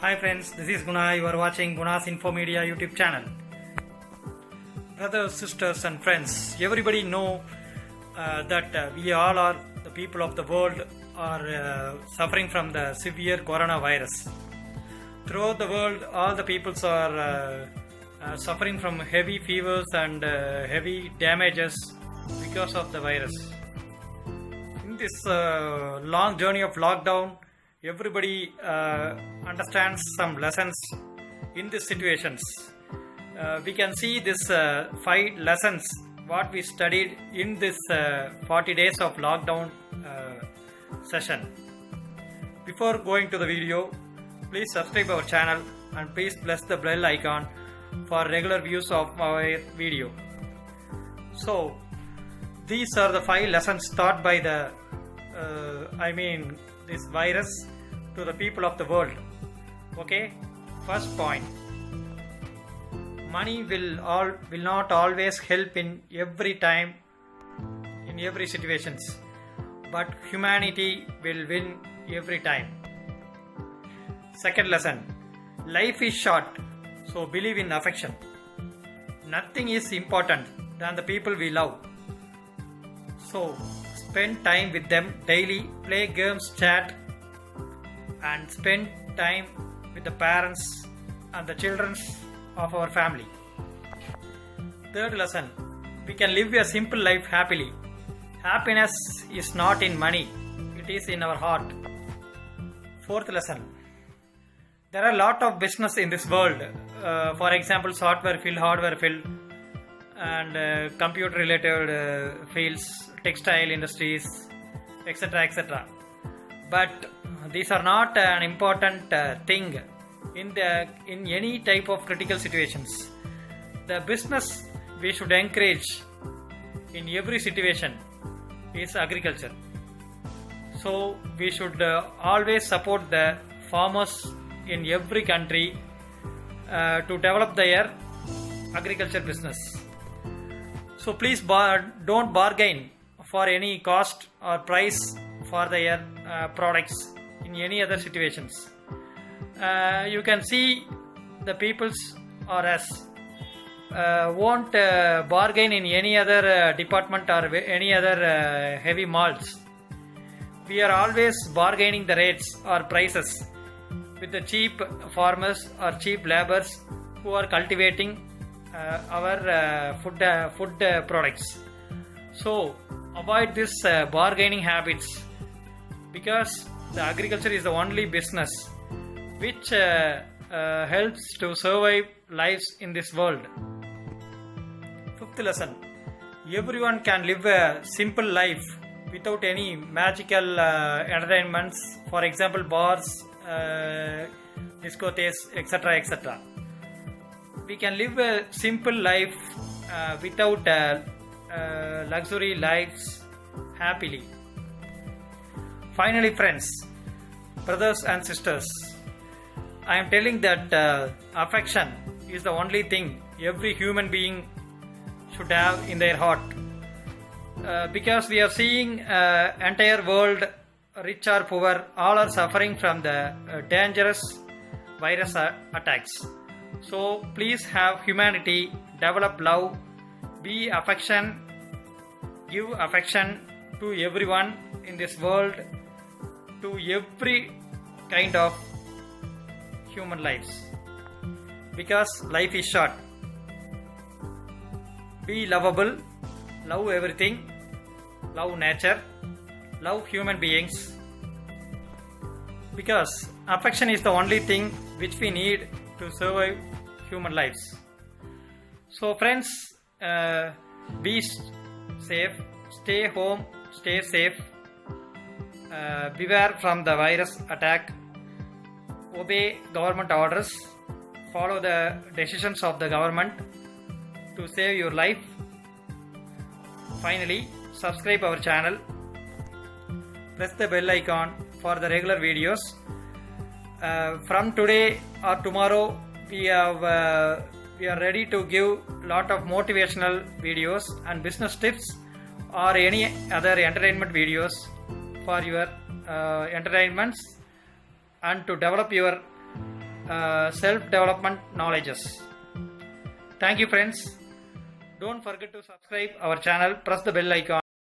Hi friends, this is Guna. You are watching Guna's Info Media YouTube channel. Brothers, sisters and friends, everybody know that we all are the people of the world are suffering from the severe coronavirus. Throughout the world, all the peoples are suffering from heavy fevers and heavy damages because of the virus. In this long journey of lockdown, everybody understands some lessons in these situations. We can see this 5 lessons what we studied in this 40 days of lockdown session. Before going to the video, please subscribe our channel and please press the bell icon for regular views of our video. So these are the 5 lessons taught by the this virus to the people of the world. Okay, first point: money will not always help in every time, in every situations, but humanity will win every time. Second lesson: life is short, so believe in affection. Nothing is important than the people we love, so spend time with them daily, play games, chat, and spend time with the parents and the children of our family. Third lesson: we can live a simple life happily. Happiness is not in money, it is in our heart. Fourth lesson: there are a lot of business in this world. For example, software field, hardware field, and computer related fields, textile industries, etc. But these are not an important thing in any type of critical situations. The business we should encourage in every situation is agriculture. So we should always support the farmers in every country to develop their agriculture business. So please don't bargain for any cost or price for their products in any other situations. You can see the peoples or us won't bargain in any other department or any other heavy malls. We are always bargaining the rates or prices with the cheap farmers or cheap laborers who are cultivating our food products. So avoid this bargaining habits, because the agriculture is the only business which helps to survive lives in this world. Fifth lesson: everyone can live a simple life without any magical entertainments, for example bars, discotheques, etc. We can live a simple life without luxury lives happily. Finally, friends, brothers and sisters, I am telling that affection is the only thing every human being should have in their heart, because we are seeing entire world, rich or poor, all are suffering from the dangerous virus attacks. So please have humanity, develop love, be affection, give affection to everyone in this world, to every kind of human lives, because life is short. Be lovable, love everything, love nature, love human beings, because affection is the only thing which we need to survive human lives. So friends, be safe, stay home, stay safe, beware from the virus attack, obey government orders, follow the decisions of the government to save your life. Finally, subscribe our channel, press the bell icon for the regular videos. From today or tomorrow, we are ready to give lot of motivational videos and business tips or any other entertainment videos for your entertainments and to develop your self-development knowledges. Thank you friends. Don't forget to subscribe our channel, press the bell icon.